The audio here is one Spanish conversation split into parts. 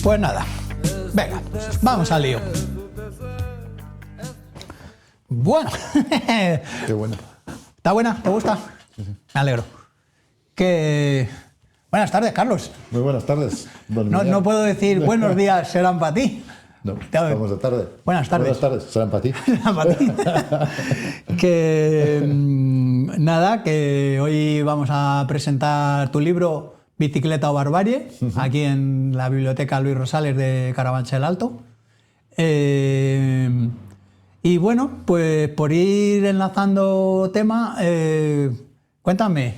Pues nada, venga, vamos al lío. Bueno. Qué bueno. ¿Está buena? ¿Te gusta? Sí. Me alegro. Buenas tardes, Carlos. Muy buenas tardes. No puedo decir buenos días, serán para ti. No, estamos de tarde. Buenas tardes. Buenas tardes, serán para ti. Para ti. Nada, que hoy vamos a presentar tu libro Bicicleta o Barbarie, aquí en la Biblioteca Luis Rosales de Carabanchel Alto. Y bueno, pues por ir enlazando tema, cuéntame,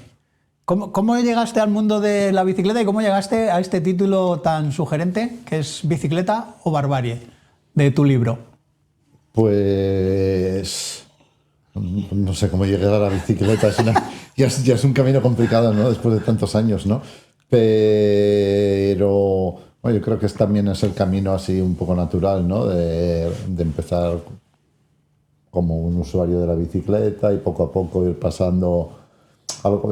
¿cómo llegaste al mundo de la bicicleta y cómo llegaste a este título tan sugerente que es Bicicleta o Barbarie de tu libro? Pues no sé cómo llegar a la bicicleta, ya es un camino complicado, ¿no? Después de tantos años, ¿no? Pero bueno, yo creo que también es el camino así un poco natural, ¿no? De empezar como un usuario de la bicicleta y poco a poco ir pasando.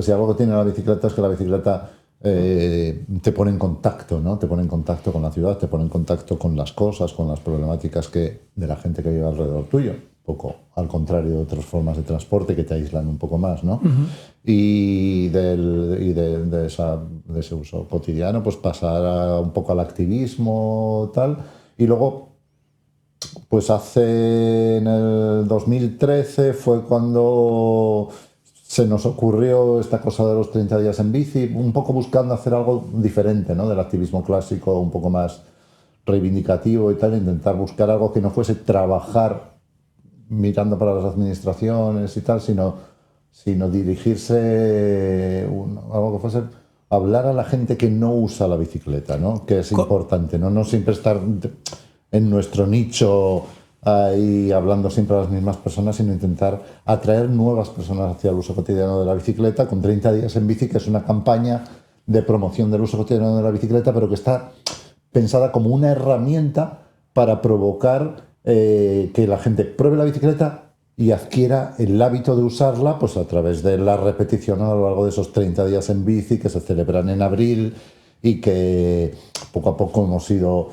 Si algo que tiene la bicicleta es que la bicicleta te pone en contacto, ¿no? Te pone en contacto con la ciudad, te pone en contacto con las cosas, con las problemáticas de la gente que vive alrededor tuyo. Un poco al contrario de otras formas de transporte que te aíslan un poco más, ¿no? Uh-huh. Y de ese uso cotidiano, pues pasar un poco al activismo, tal. Y luego, pues en el 2013 fue cuando se nos ocurrió esta cosa de los 30 días en bici, un poco buscando hacer algo diferente, ¿no? Del activismo clásico, un poco más reivindicativo y tal, intentar buscar algo que no fuese trabajar mirando para las administraciones y tal, sino dirigirse algo que fuese hablar a la gente que no usa la bicicleta, ¿no? Que es importante, ¿no? No siempre estar en nuestro nicho ahí hablando siempre a las mismas personas, sino intentar atraer nuevas personas hacia el uso cotidiano de la bicicleta con 30 días en bici, que es una campaña de promoción del uso cotidiano de la bicicleta, pero que está pensada como una herramienta para provocar que la gente pruebe la bicicleta y adquiera el hábito de usarla, pues a través de la repetición a lo largo de esos 30 días en bici que se celebran en abril y que poco a poco hemos ido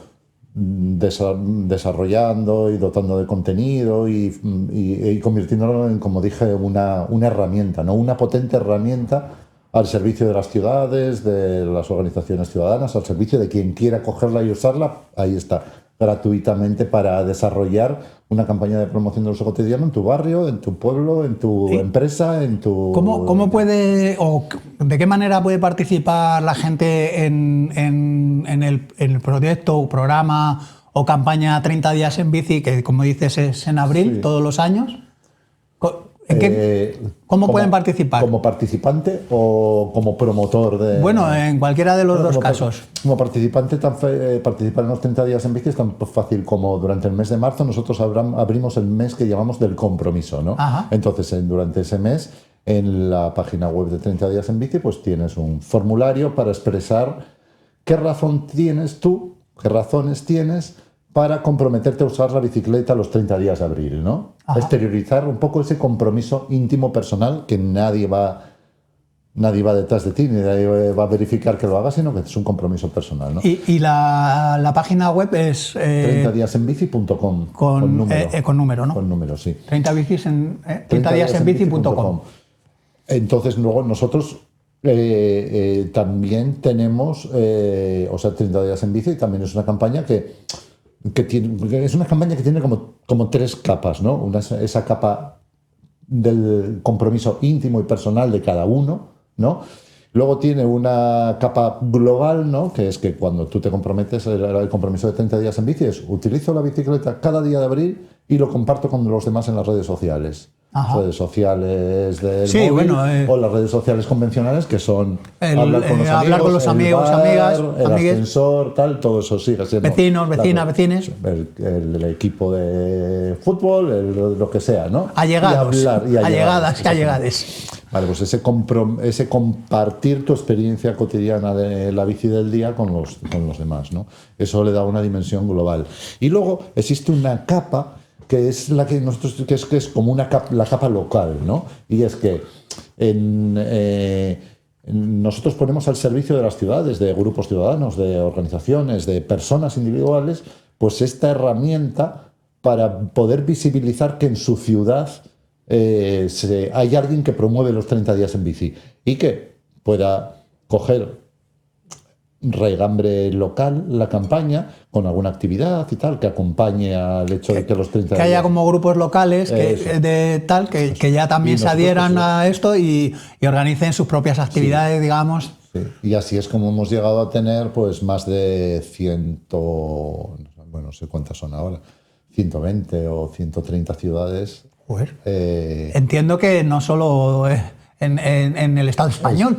desarrollando y dotando de contenido y convirtiéndolo en, como dije, una herramienta, ¿no? Una potente herramienta al servicio de las ciudades, de las organizaciones ciudadanas, al servicio de quien quiera cogerla y usarla. Ahí está, gratuitamente, para desarrollar una campaña de promoción del uso cotidiano en tu barrio, en tu pueblo, en tu empresa, en tu... ¿Cómo puede o de qué manera puede participar la gente en el proyecto o programa o campaña 30 días en bici, que como dices es en abril, sí, todos los años? ¿Cómo pueden participar? ¿Como participante o como promotor de...? Bueno, en cualquiera de los dos casos. Como participante, participar en los 30 días en bici es tan fácil como durante el mes de marzo nosotros abrimos el mes que llamamos del compromiso, ¿no? Ajá. Entonces, durante ese mes, en la página web de 30 días en bici, pues tienes un formulario para expresar qué razones tienes para comprometerte a usar la bicicleta los 30 días de abril, ¿no? Ajá. Exteriorizar un poco ese compromiso íntimo personal, que nadie va detrás de ti, ni nadie va a verificar que lo hagas, sino que es un compromiso personal, ¿no? Y la página web es... 30díasenbici.com con número. Con número, ¿no? Con número, sí. 30díasenbici.com. Entonces, luego nosotros también tenemos, 30 días en bici también es una campaña que tiene como tres capas, ¿no? Esa capa del compromiso íntimo y personal de cada uno, ¿no? Luego tiene una capa global, ¿no? Que es que cuando tú te comprometes, el compromiso de 30 días en bici es: utilizo la bicicleta cada día de abril y lo comparto con los demás en las redes sociales. Ajá. Redes sociales del móvil, o las redes sociales convencionales, que son hablar con los amigos, amigas, el ascensor, tal, todo eso sigue siendo. Vecinos, vecines. El equipo de fútbol, lo que sea, ¿no? Allegados. Allegadas. Vale, pues ese compartir tu experiencia cotidiana de la bici del día con los demás, ¿no? Eso le da una dimensión global. Y luego existe una capa que es la que nosotros, que es como la capa local, ¿no? Y es que nosotros ponemos al servicio de las ciudades, de grupos ciudadanos, de organizaciones, de personas individuales, pues esta herramienta para poder visibilizar que en su ciudad hay alguien que promueve los 30 días en bici y que pueda coger raigambre local la campaña con alguna actividad y tal que acompañe al hecho de que los 30 días... Que haya como grupos locales que ya también se adhieran a esto y organicen sus propias actividades, digamos. Sí. Y así es como hemos llegado a tener pues más de 100, bueno, no sé cuántas son ahora, 120 o 130 ciudades. Entiendo que no solo... En el Estado español.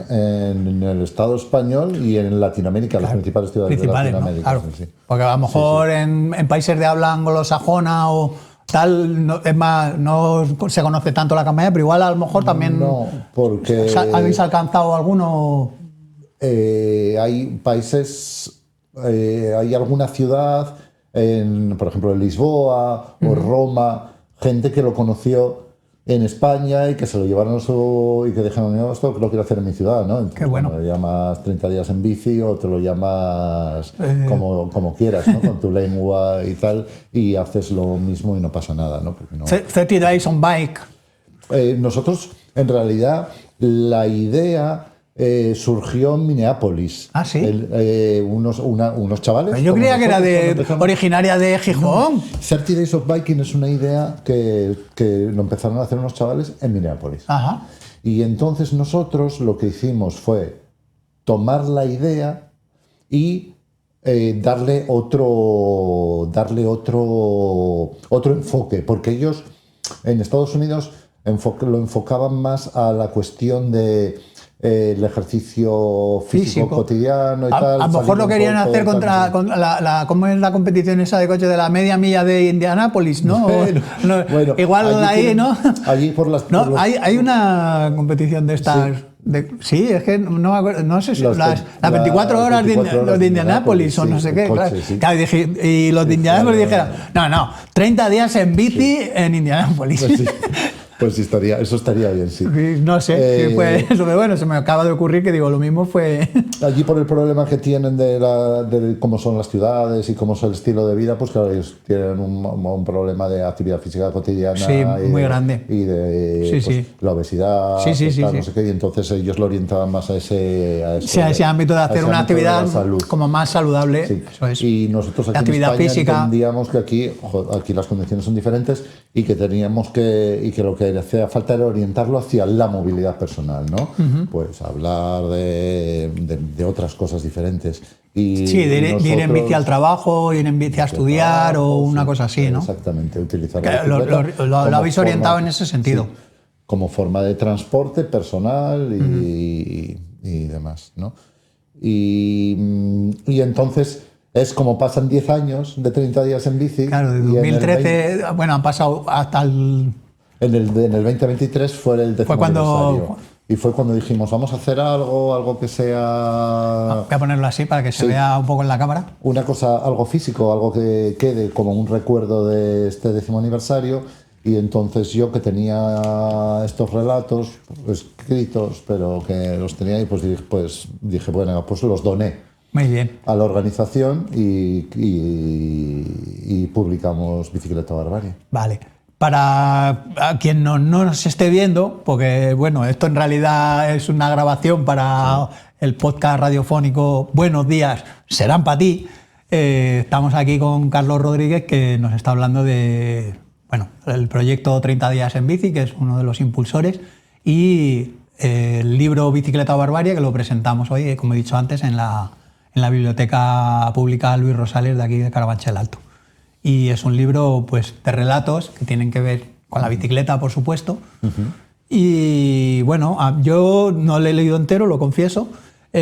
En el Estado español y en Latinoamérica, las principales ciudades de Latinoamérica. Claro. Sí. Porque a lo mejor en países de habla anglosajona o tal, no se conoce tanto la campaña, pero igual a lo mejor también... No, porque... ¿Habéis alcanzado alguno? Hay países, hay alguna ciudad, por ejemplo en Lisboa o Roma, gente que lo conoció en España y que se lo llevaron y que dijeron, no, esto lo quiero hacer en mi ciudad, ¿no? Entonces, qué bueno. Lo llamas 30 días en bici o te lo llamas como quieras, ¿no? Con tu lengua y tal, y haces lo mismo y no pasa nada, ¿no? Porque no... 30 Days on Bike. Nosotros, en realidad, la idea surgió en Minneapolis. ¿Ah, sí? Unos chavales... Pero yo creía que era originaria de Gijón. No. 30 Days of Biking es una idea que lo empezaron a hacer unos chavales en Minneapolis. Ajá. Y entonces nosotros lo que hicimos fue tomar la idea y darle otro enfoque, porque ellos en Estados Unidos lo enfocaban más a la cuestión de el ejercicio físico cotidiano y tal. A lo mejor lo querían hacer contra ¿cómo es la competición esa de coche de la media milla de Indianápolis, ¿no? Bueno, igual ahí, ¿no? Allí por las... No, hay una competición de estas... Sí, es que no me acuerdo, no sé si las 24 horas de Indianápolis o no sé qué. Coche, sí. Claro, y los de Indianápolis dijeron, no, 30 días en bici en Indianápolis. Pues sí. Pues sí, eso estaría bien, sí. No sé si fue eso, pero bueno, se me acaba de ocurrir que digo, lo mismo fue... Allí por el problema que tienen de cómo son las ciudades y cómo es el estilo de vida, pues claro, ellos tienen un problema de actividad física cotidiana. Sí, muy grande. Y de la obesidad, no sé qué, y entonces ellos lo orientaban más a ese ámbito de hacer una actividad como más saludable. Sí. Eso es. Y nosotros aquí actividad en España física. Entendíamos que aquí las condiciones son diferentes y que teníamos que lo que hacía falta era orientarlo hacia la movilidad personal, ¿no? Pues hablar de otras cosas diferentes. Y sí, de ir en bici al trabajo, ir en bici a estudiar o una cosa así, ¿no? Exactamente, utilizar lo habéis orientado en ese sentido. Sí, como forma de transporte personal y demás, ¿no? Y entonces... Es como pasan 10 años de 30 días en bici. Claro, de 2013, han pasado hasta el... En el 2023 fue el 10º aniversario. Y fue cuando dijimos, vamos a hacer algo que sea... Voy a ponerlo así para que se vea un poco en la cámara. Una cosa, algo físico, algo que quede como un recuerdo de este 10º aniversario. Y entonces yo que tenía estos relatos escritos, pero que los tenía ahí, pues dije, bueno, pues los doné. Muy bien. A la organización y publicamos Bicicleta Barbarie. Vale. Para quien no nos esté viendo, porque bueno, esto en realidad es una grabación para el podcast radiofónico Buenos Días, serán para ti. Estamos aquí con Carlos Rodríguez, que nos está hablando de el proyecto 30 días en bici, que es uno de los impulsores, y el libro Bicicleta Barbarie, que lo presentamos hoy, como he dicho antes, en la Biblioteca Pública Luis Rosales de aquí de Carabanchel Alto. Y es un libro pues de relatos que tienen que ver con la bicicleta, por supuesto. Y bueno, yo no lo he leído entero, lo confieso. Sí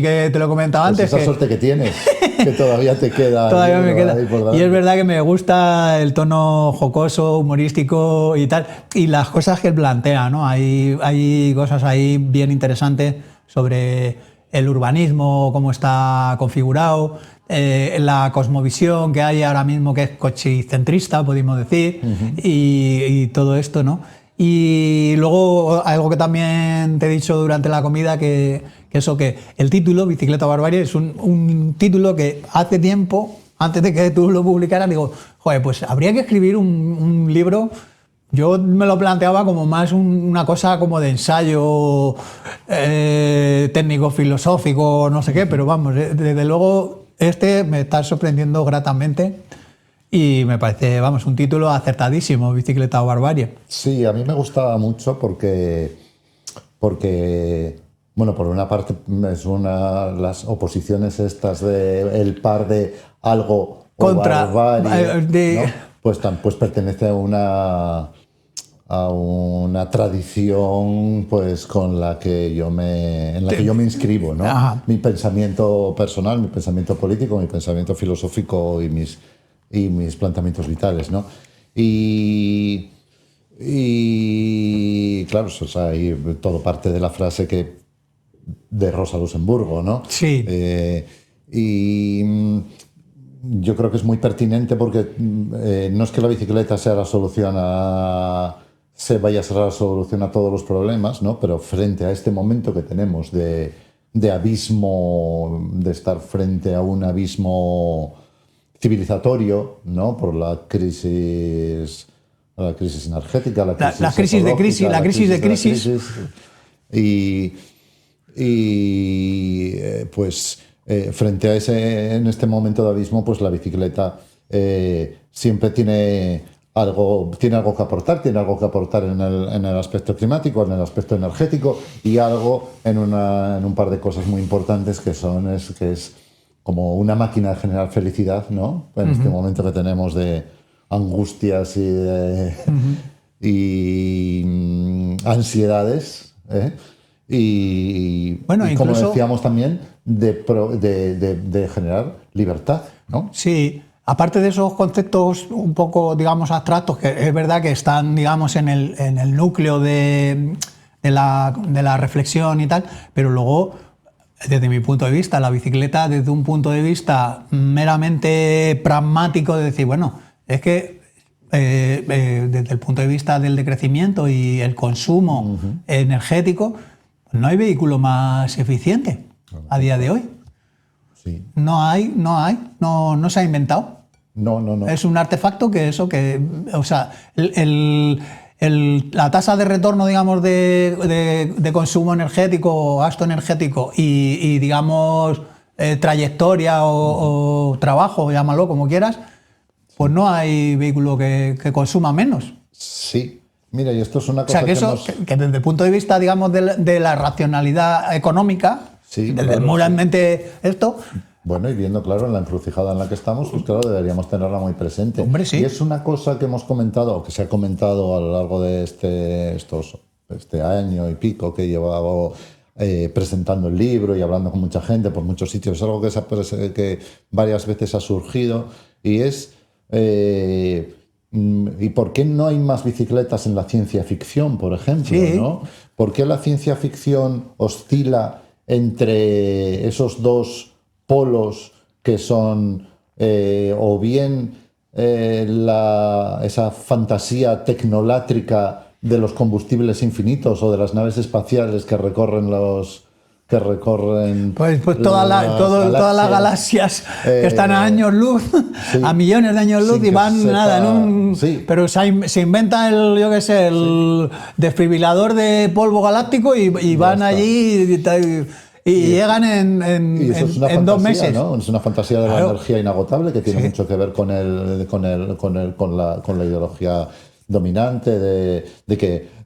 que te lo he comentado antes. Esa suerte que tienes, que todavía te queda. Todavía me queda. Y es verdad que me gusta el tono jocoso, humorístico y tal. Y las cosas que él plantea, ¿no? Hay cosas ahí bien interesantes sobre el urbanismo, cómo está configurado, la cosmovisión que hay ahora mismo, que es cochicentrista, podemos decir, y todo esto, ¿no? Y luego algo que también te he dicho durante la comida, que el título, Bicicleta Barbarie, es un título que hace tiempo, antes de que tú lo publicaras, digo, joder, pues habría que escribir un libro. Yo me lo planteaba como más una cosa como de ensayo técnico-filosófico, no sé qué, pero vamos, desde luego me está sorprendiendo gratamente. Y me parece, vamos, un título acertadísimo, Bicicleta o Barbarie. Sí, a mí me gustaba mucho porque bueno, por una parte es las oposiciones estas de el par de algo Contra, o barbarie, ¿no? Pues pertenece a una tradición pues en la que yo me inscribo, ¿no? Ajá. Mi pensamiento personal, mi pensamiento político, mi pensamiento filosófico y mis planteamientos vitales, ¿no? Y claro, o sea, y todo parte de la frase de Rosa Luxemburgo, ¿no? Sí. Yo creo que es muy pertinente porque no es que la bicicleta sea la solución vaya a ser la solución a todos los problemas, ¿no? Pero frente a este momento que tenemos de abismo, de estar frente a un abismo civilizatorio, ¿no? Por la crisis energética, la crisis de crisis. Pues frente a en este momento de abismo, pues la bicicleta siempre tiene algo que aportar, en el aspecto climático, en el aspecto energético y algo en un par de cosas muy importantes que es como una máquina de generar felicidad, ¿no? En este momento que tenemos de angustias y ansiedades, ¿eh? Y como decíamos también, de generar libertad, ¿no? Sí, aparte de esos conceptos un poco, digamos, abstractos, que es verdad que están, digamos, en el núcleo de la reflexión y tal, pero luego, desde mi punto de vista, la bicicleta, desde un punto de vista meramente pragmático, de decir, bueno, es que desde el punto de vista del decrecimiento y el consumo energético, no hay vehículo más eficiente a día de hoy. Sí. No se ha inventado. No. Es un artefacto o sea, la tasa de retorno, digamos, de consumo energético, gasto energético y digamos, trayectoria o trabajo, llámalo como quieras, pues no hay vehículo que consuma menos. Sí. Mira, y esto es una cosa que desde el punto de vista, digamos, de la racionalidad económica, sí, desde moralmente esto... Bueno, y viendo, claro, en la encrucijada en la que estamos, pues claro, deberíamos tenerla muy presente. Hombre, sí. Y es una cosa que hemos comentado, o que se ha comentado a lo largo de este año y pico que he llevado presentando el libro y hablando con mucha gente por muchos sitios. Es algo que varias veces ha surgido y es... ¿y por qué no hay más bicicletas en la ciencia ficción, por ejemplo? Sí. ¿No? ¿Por qué la ciencia ficción oscila entre esos dos polos que son o bien esa fantasía tecnolátrica de los combustibles infinitos o de las naves espaciales que recorren pues todas las galaxias que están a años luz, sí, a millones de años luz, y van sí. Pero se inventa el desfibrilador de polvo galáctico y van allí y llegan en 2 meses, ¿no? Es una fantasía de la energía inagotable que tiene mucho que ver con la ideología dominante de que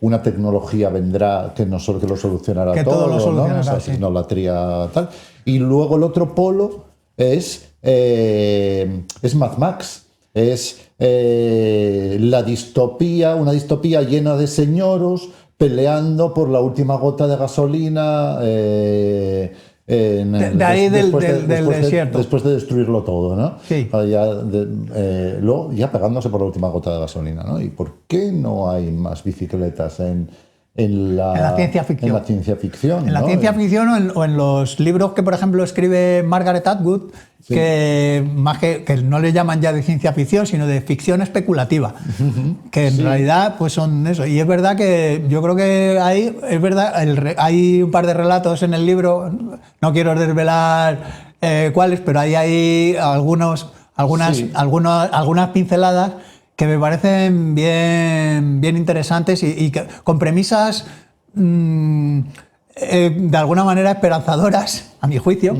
una tecnología vendrá que lo solucionará que todo, lo solucionará, ¿no? Esa tecnolatría tal. Y luego el otro polo es Mad Max, es la distopía, una distopía llena de señoros peleando por la última gota de gasolina del desierto. Después de destruirlo todo, ¿no? Sí. Luego ya pegándose por la última gota de gasolina, ¿no? ¿Y por qué no hay más bicicletas en en la ciencia ficción. En la ciencia ficción. En la ¿no? ciencia ficción o en los libros que, por ejemplo, escribe Margaret Atwood, Sí. que más que no le llaman ya de ciencia ficción, sino de ficción especulativa, que en realidad pues son eso. Y es verdad que yo creo que es verdad, hay un par de relatos en el libro, no quiero desvelar cuáles, pero ahí hay algunas pinceladas que me parecen bien interesantes y con premisas de alguna manera esperanzadoras, a mi juicio,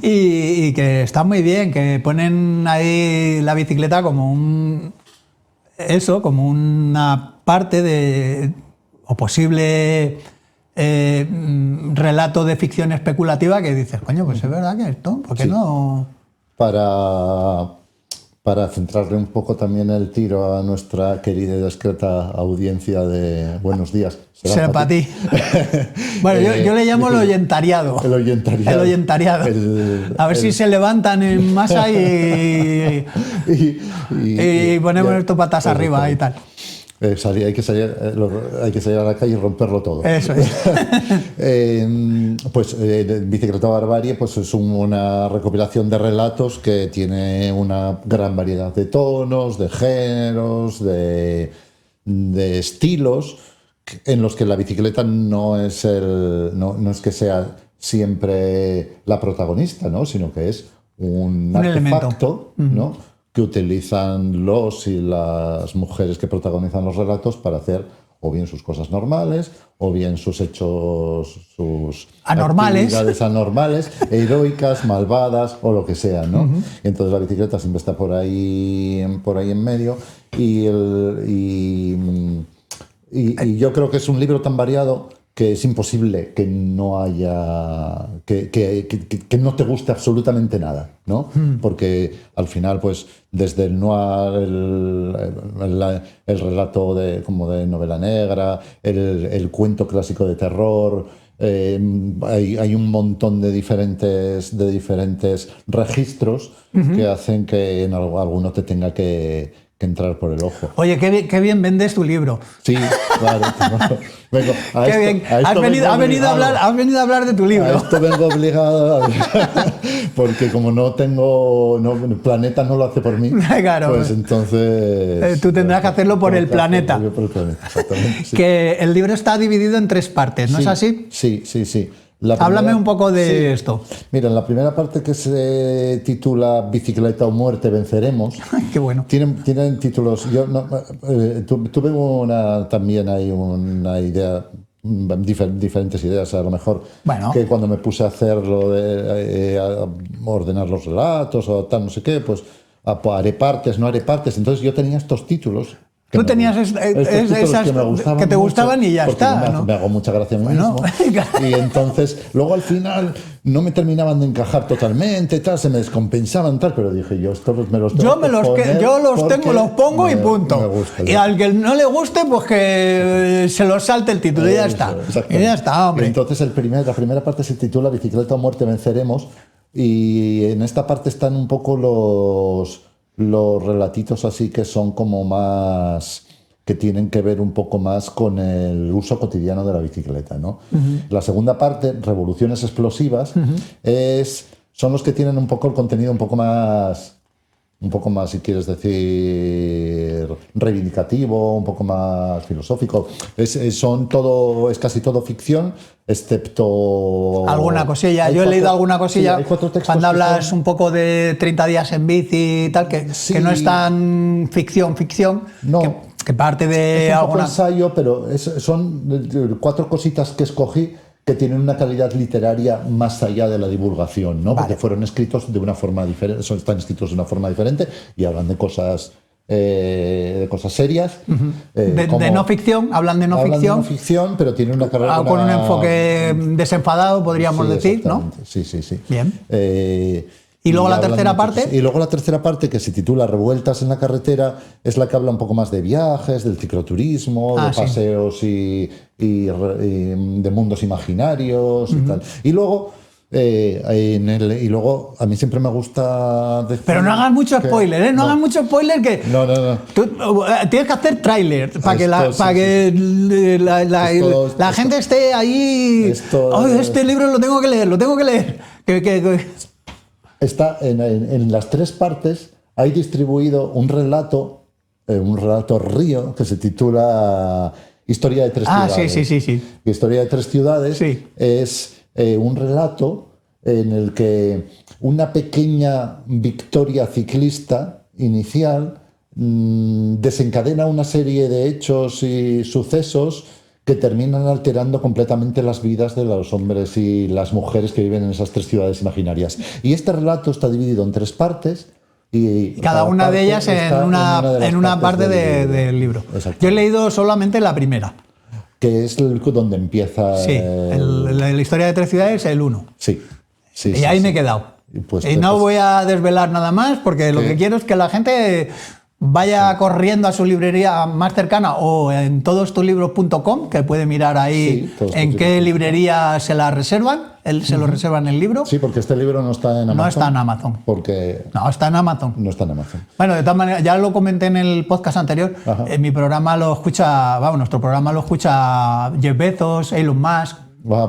y que están muy bien, que ponen ahí la bicicleta como como una parte o posible relato de ficción especulativa que dices, coño, pues es verdad que esto, ¿por qué Sí. no? Para centrarle un poco también el tiro a nuestra querida y discreta audiencia de Buenos Días. Será para ti. Bueno, yo le llamo el oyentariado. El oyentariado. El oyentariado. A ver si se levantan en masa y ponemos esto patas arriba y tal. Hay que salir a la calle y romperlo todo. Eso es. Bicicleta Barbarie pues es una recopilación de relatos que tiene una gran variedad de tonos, de géneros, de estilos, en los que la bicicleta no es que sea siempre la protagonista, ¿no? Sino que es un artefacto, ¿no? Que utilizan los y las mujeres que protagonizan los relatos para hacer o bien sus cosas normales, o bien sus hechos, sus actividades anormales, heroicas, malvadas o lo que sea, ¿no? Y entonces la bicicleta siempre está por ahí en medio y yo creo que es un libro tan variado que es imposible que no haya que no te guste absolutamente nada, ¿no? Porque al final, pues, desde el noir, el relato como de novela negra, el cuento clásico de terror, hay un montón de diferentes registros que hacen que en alguno te tenga que entrar por el ojo. Oye, qué bien vendes tu libro. Sí, claro. Vengo, qué bien. Has venido a hablar de tu libro. A esto vengo obligado, porque como Planeta no lo hace por mí, claro, pues entonces... tú tendrás que hacerlo por el planeta. Por el planeta, exactamente. Sí. Que el libro está dividido en 3 partes, ¿no es así? Sí. Háblame un poco de esto. Mira, en la primera parte, que se titula Bicicleta o muerte, venceremos. Qué bueno. Tienen títulos. Tuve también hay una idea, diferentes ideas, a lo mejor, que cuando me puse a hacerlo de ordenar los relatos o tal, no sé qué, pues haré partes, no haré partes. Entonces yo tenía estos títulos. Tú tenías esas que te gustaban y ya está, ¿no? Me hago mucha gracia a mí mismo. Y entonces, luego al final no me terminaban de encajar totalmente, tal, se me descompensaban, tal, pero dije yo, estos me los tengo los pongo y punto. Y al que no le guste, pues que se los salte el título y ya está. Y ya está, hombre. Entonces la primera parte se titula Bicicleta o muerte, venceremos, y en esta parte están un poco los relatitos así que son como más, que tienen que ver un poco más con el uso cotidiano de la bicicleta, ¿no? La segunda parte, Revoluciones explosivas, son los que tienen un poco el contenido un poco más, si quieres decir, reivindicativo, un poco más filosófico. Es casi todo ficción, excepto... Alguna cosilla. Yo he leído alguna cosilla, cuando hablas un poco de 30 días en bici y tal, que no es tan ficción, no, que parte de es un poco ensayo, pero son 4 cositas que escogí que tienen una calidad literaria más allá de la divulgación, ¿no? Porque fueron escritos de una forma diferente, están escritos de una forma diferente y hablan de cosas serias. De no ficción, hablan de no ficción, pero tienen una carrera con un enfoque desenfadado, podríamos decir, ¿no? Sí. Bien. ¿Y luego la tercera parte? Y luego la tercera parte, que se titula Revueltas en la carretera, es la que habla un poco más de viajes, del cicloturismo, de paseos y de mundos imaginarios y tal. Y luego y luego a mí siempre me gusta decir... Pero no hagas mucho spoiler, ¿eh? No hagas mucho spoiler que... No. Tú, tienes que hacer tráiler para que Esto, la gente esté ahí... Este libro lo tengo que leer. Está en las 3 partes, hay distribuido un relato río que se titula Historia de 3 ciudades. Sí. Historia de 3 ciudades es un relato en el que una pequeña victoria ciclista inicial desencadena una serie de hechos y sucesos que terminan alterando completamente las vidas de los hombres y las mujeres que viven en esas 3 ciudades imaginarias. Y este relato está dividido en 3 partes. Y cada una de ellas en una parte del libro. Yo he leído solamente la primera. Que es donde empieza... Sí, la historia de 3 ciudades, el 1. Sí. Y ahí me he quedado. Y no voy a desvelar nada más porque lo que quiero es que la gente vaya corriendo a su librería más cercana o en todostulibros.com, que puede mirar ahí en qué librería se la reservan. Se lo reservan el libro. Sí, porque este libro no está en Amazon. No está en Amazon. No, está en Amazon. No está en Amazon. Bueno, de todas maneras, ya lo comenté en el podcast anterior. En mi programa nuestro programa lo escucha Jeff Bezos, Elon Musk.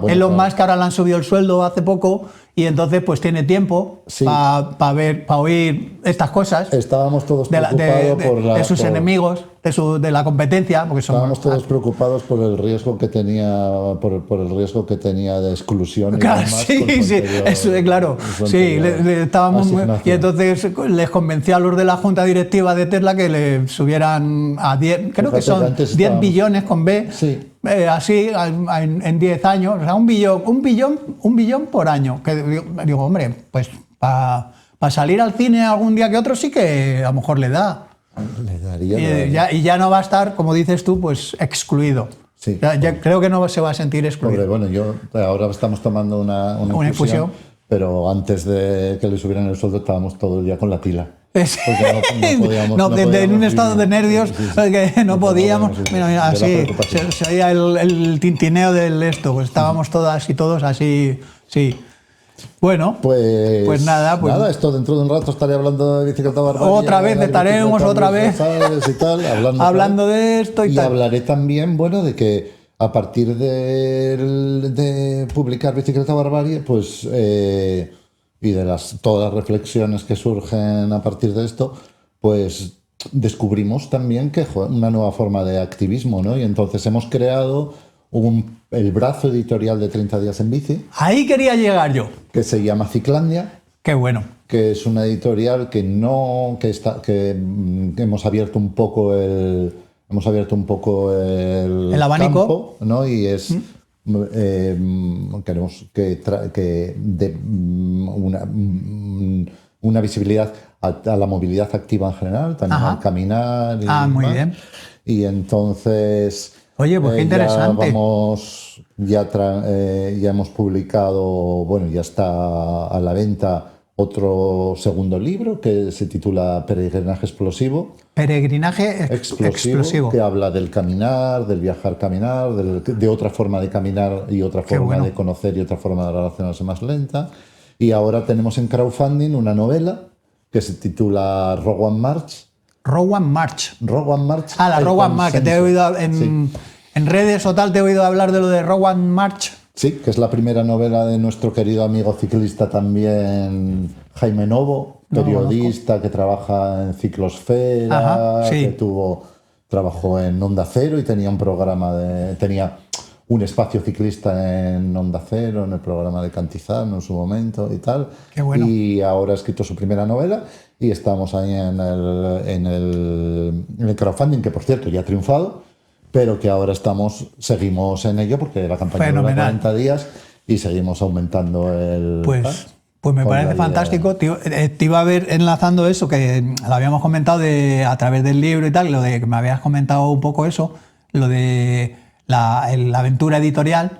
Elon Musk ahora le han subido el sueldo hace poco y entonces pues tiene tiempo para oír estas cosas. Estábamos todos preocupados de sus enemigos, de la competencia, porque estábamos todos preocupados por el riesgo que tenía, por el riesgo que tenía de exclusión. Claro, claro. Sí, estábamos y entonces les convenció a los de la junta directiva de Tesla que le subieran a 10, creo que son 10 billones con B. Sí. Así en 10 años, o sea, un billón por año. Que digo, hombre, pues para salir al cine algún día que otro sí que a lo mejor le da. Le daría. Y ya no va a estar, como dices tú, pues excluido. Sí. Ya creo que no se va a sentir excluido. Hombre, bueno, ahora estamos tomando una infusión, pero antes de que le subieran el sueldo estábamos todo el día con la tila. En un estado de nervios que no podíamos. Mira, así se oía el tintineo del esto, pues estábamos todas y todos así, sí. Bueno, pues nada. Esto dentro de un rato estaré hablando de bicicleta barbarie. Otra vez estaremos hablando de esto y tal. Y hablaré también, de que a partir de publicar Bicicleta Barbarie, pues... y de todas las reflexiones que surgen a partir de esto, pues descubrimos también que una nueva forma de activismo, ¿no? Y entonces hemos creado el brazo editorial de 30 días en bici. Ahí quería llegar yo. Que se llama Ciclandia. Qué bueno. Que es una editorial que hemos abierto un poco el abanico, campo, ¿no? Y es... queremos que dé una visibilidad a la movilidad activa en general, también al caminar. Muy bien. Y entonces... Oye, pues qué interesante. Ya hemos publicado, ya está a la venta otro segundo libro que se titula Peregrinaje Explosivo. Peregrinaje explosivo. Que habla del caminar, del viajar caminar, de otra forma de caminar y otra forma de conocer y otra forma de relacionarse más lenta. Y ahora tenemos en crowdfunding una novela que se titula Rogue One March. Rogue One March. La Rogue One March, que te he oído en redes o tal, te he oído hablar de lo de Rogue One March. Sí, que es la primera novela de nuestro querido amigo ciclista también, Jaime Novo, periodista que trabaja en Ciclosfera, que trabajó en Onda Cero y tenía un espacio ciclista en Onda Cero, en el programa de Cantizano en su momento y tal. Qué bueno. Y ahora ha escrito su primera novela y estamos ahí en el crowdfunding, que por cierto ya ha triunfado, pero que ahora seguimos en ello porque la campaña dura 40 días y seguimos aumentando el... Pues me parece fantástico. Te iba a ver enlazando eso, que lo habíamos comentado a través del libro y tal, lo de que me habías comentado un poco eso, lo de la aventura editorial,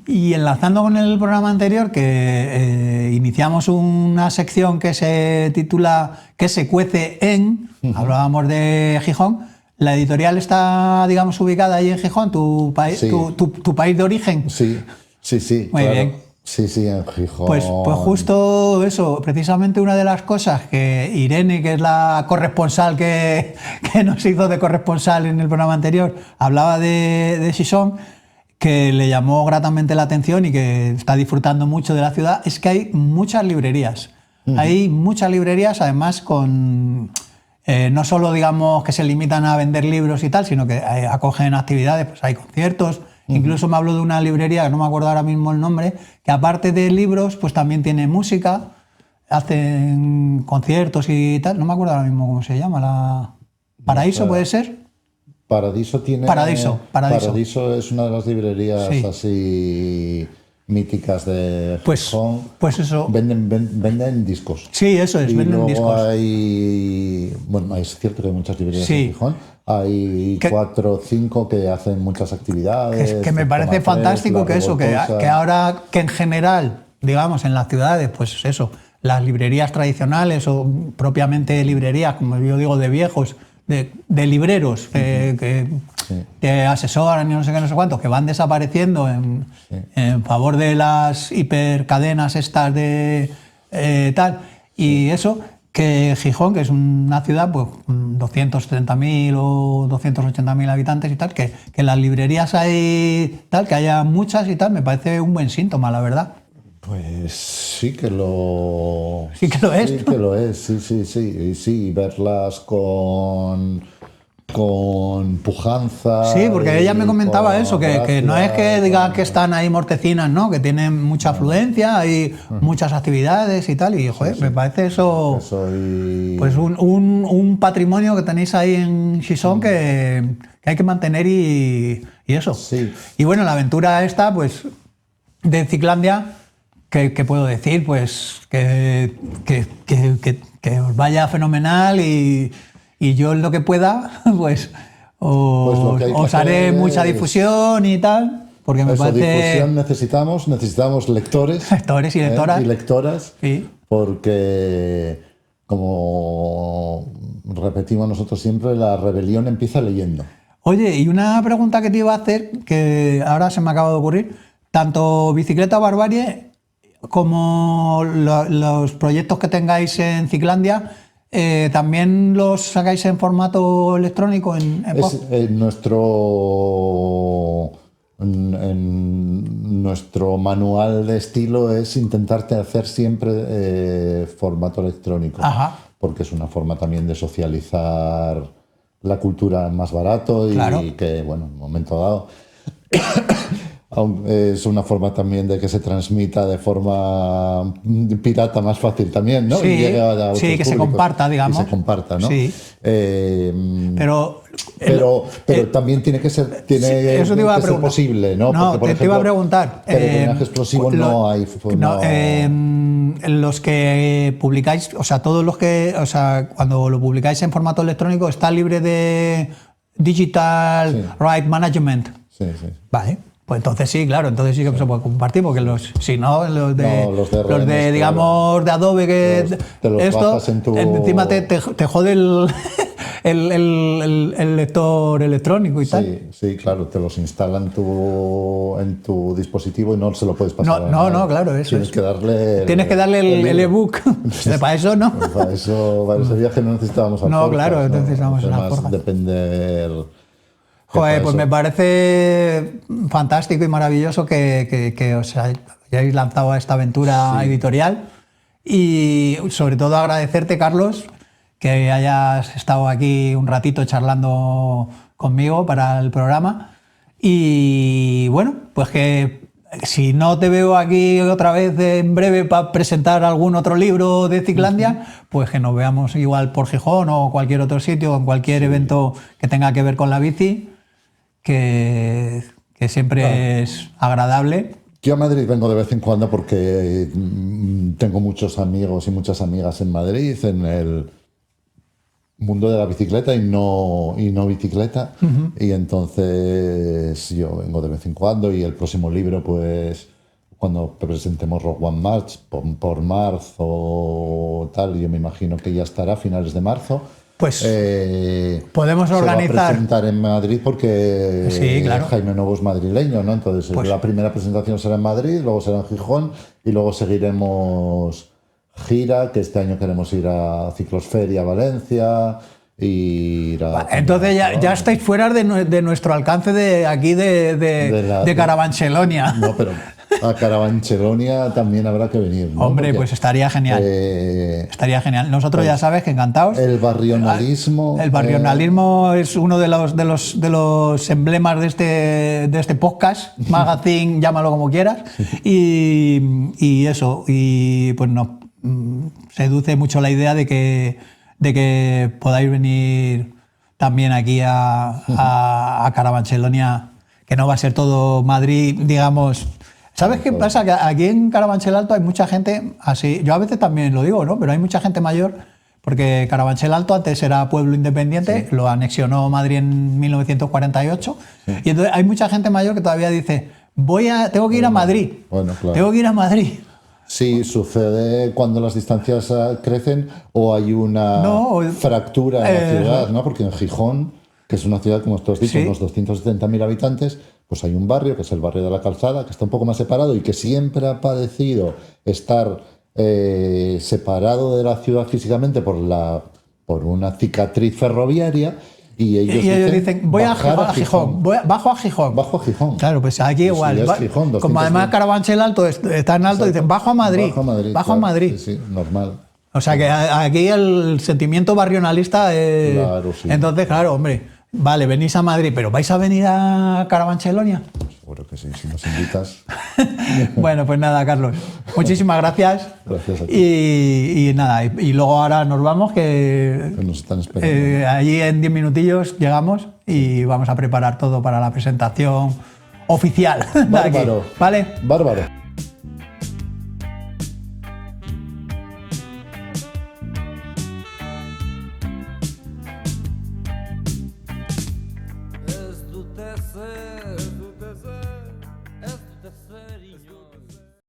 y enlazando con el programa anterior que iniciamos una sección que se titula ¿Qué se cuece en? Hablábamos de Gijón. ¿La editorial está, digamos, ubicada ahí en Gijón, tu país de origen? Sí. Muy bien. Sí, en Gijón. Pues justo eso, precisamente una de las cosas que Irene, que es la corresponsal que nos hizo de corresponsal en el programa anterior, hablaba de Gijón, que le llamó gratamente la atención y que está disfrutando mucho de la ciudad, es que hay muchas librerías. Hay muchas librerías, además, con no solo, digamos, que se limitan a vender libros y tal, sino que acogen actividades, pues hay conciertos. Incluso me habló de una librería, que no me acuerdo ahora mismo el nombre, que aparte de libros, pues también tiene música, hacen conciertos y tal. No me acuerdo ahora mismo cómo se llama. ¿Paraíso puede ser? Paradiso tiene... Paradiso. Paradiso es una de las librerías Sí. así míticas de Gijón. Pues eso. Venden discos. Sí, eso es, y venden luego discos. hay... Bueno, es cierto que hay muchas librerías en Gijón. Hay 4 o 5 que hacen muchas actividades. Que me parece fantástico que eso, que ahora que en general, digamos, en las ciudades, pues eso, las librerías tradicionales o propiamente librerías, como yo digo, de viejos, de libreros que asesoran y no sé qué, no sé cuántos, que van desapareciendo en favor de las hipercadenas estas de tal, y eso, que Gijón, que es una ciudad pues 230.000 o 280.000 habitantes y tal, que las librerías hay tal, que haya muchas y tal, me parece un buen síntoma, la verdad. Pues sí que lo... Sí que lo es. Sí que lo es, sí, verlas con pujanza. Sí, porque ella me comentaba con eso, que gracia, no es que diga que están ahí mortecinas, ¿no? Que tienen mucha afluencia, hay muchas actividades y tal, y joder, me parece eso pues un patrimonio que tenéis ahí en Gijón que hay que mantener y eso. Sí. Y bueno, la aventura esta, pues, de Ciclandia, ¿qué puedo decir? Pues que os vaya fenomenal y yo en lo que pueda, pues os haré mucha difusión y tal, porque me parece... Difusión necesitamos lectores. Lectores y lectoras. Y lectoras, sí. Porque, como repetimos nosotros siempre, la rebelión empieza leyendo. Oye, y una pregunta que te iba a hacer, que ahora se me acaba de ocurrir, tanto Bicicleta Barbarie como los proyectos que tengáis en Ciclandia, ¿también los sacáis en formato electrónico? En nuestro manual de estilo es intentarte hacer siempre formato electrónico. Ajá. Porque es una forma también de socializar la cultura más barato y claro. que, bueno, en un momento dado... Es una forma también de que se transmita de forma pirata más fácil también, ¿no? Sí, y llegue a otros que se comparta, digamos. Y se comparta, ¿no? Sí. Pero también tiene que ser, ser posible, ¿no? No, porque, te iba a preguntar. Peregrinaje explosivo no hay. Los que publicáis, o sea, todos los que, o sea, cuando lo publicáis en formato electrónico, está libre de Digital Right Management. Sí. Vale. Pues entonces sí, claro, entonces sí que se puede compartir, porque los de digamos, de Adobe, que te los bajas en tu... encima te jode el lector electrónico y tal. Sí, claro, te los instala en tu dispositivo y no se lo puedes pasar. No, claro, eso Tienes que darle el ebook. Para eso no. Para ese viaje no necesitábamos alforjas. No, claro, necesitábamos una alforja. Depender... Joder, pues me parece fantástico y maravilloso que os hayáis lanzado a esta aventura editorial, y sobre todo agradecerte, Carlos, que hayas estado aquí un ratito charlando conmigo para el programa, y bueno, pues que si no te veo aquí otra vez en breve para presentar algún otro libro de Ciclandia, pues que nos veamos igual por Gijón o cualquier otro sitio, en cualquier evento que tenga que ver con la bici, que siempre es agradable. Yo a Madrid vengo de vez en cuando porque tengo muchos amigos y muchas amigas en Madrid, en el mundo de la bicicleta y no bicicleta. Y entonces yo vengo de vez en cuando, y el próximo libro, pues cuando presentemos Rock One March por marzo o tal, yo me imagino que ya estará a finales de marzo. Pues podemos organizar. Se va a presentar en Madrid porque Sí, claro. Jaime Novo es madrileño, ¿no? Entonces Pues- la primera presentación será en Madrid, luego será en Gijón y luego seguiremos gira, que este año queremos ir a Ciclosferia, Valencia y ir a... Entonces ya estáis fuera de nuestro alcance de aquí de Carabanchelonia. No, pero a Carabanchelonia también habrá que venir, ¿no? Hombre, Porque, pues estaría genial. Estaría genial. Nosotros ya sabes que encantados. el barrionalismo... El barrionalismo es uno de los emblemas de este podcast, magazine, llámalo como quieras. Y eso, y pues nos seduce mucho la idea de que podáis venir también aquí a Carabanchelonia, que no va a ser todo Madrid, digamos. ¿Sabes qué pasa? Que aquí en Carabanchel Alto hay mucha gente así, yo a veces también lo digo, ¿no? Pero hay mucha gente mayor, porque Carabanchel Alto antes era pueblo independiente, sí. Lo anexionó Madrid en 1948, sí. Y entonces hay mucha gente mayor que todavía dice, tengo que ir a Madrid, bueno, claro. Tengo que ir a Madrid. Sí, sucede cuando las distancias crecen o hay una fractura en la ciudad, ¿no? Porque en Gijón, que es una ciudad, como tú has dicho, sí. Unos 270.000 habitantes, pues hay un barrio, que es el barrio de la Calzada, que está un poco más separado y que siempre ha padecido estar separado de la ciudad físicamente por una cicatriz ferroviaria. Y ellos dicen voy a Gijón. Bajo a Gijón. Bajo a Gijón. Claro, pues aquí igual. Sí, Gijón, como además Carabanchel Alto está en alto, dicen bajo a Madrid. Bajo a Madrid. Sí, normal. O sea que aquí el sentimiento barrionalista es... Claro, sí. Entonces, claro, hombre, vale, venís a Madrid, pero ¿vais a venir a Carabanchelonia? Seguro que sí, si nos invitas. Bueno, pues nada, Carlos. Muchísimas gracias. Gracias a ti. Y nada, y luego ahora nos vamos, que nos están esperando. Allí en 10 minutillos llegamos y vamos a preparar todo para la presentación oficial. Bárbaro. ¿Vale? Bárbaro.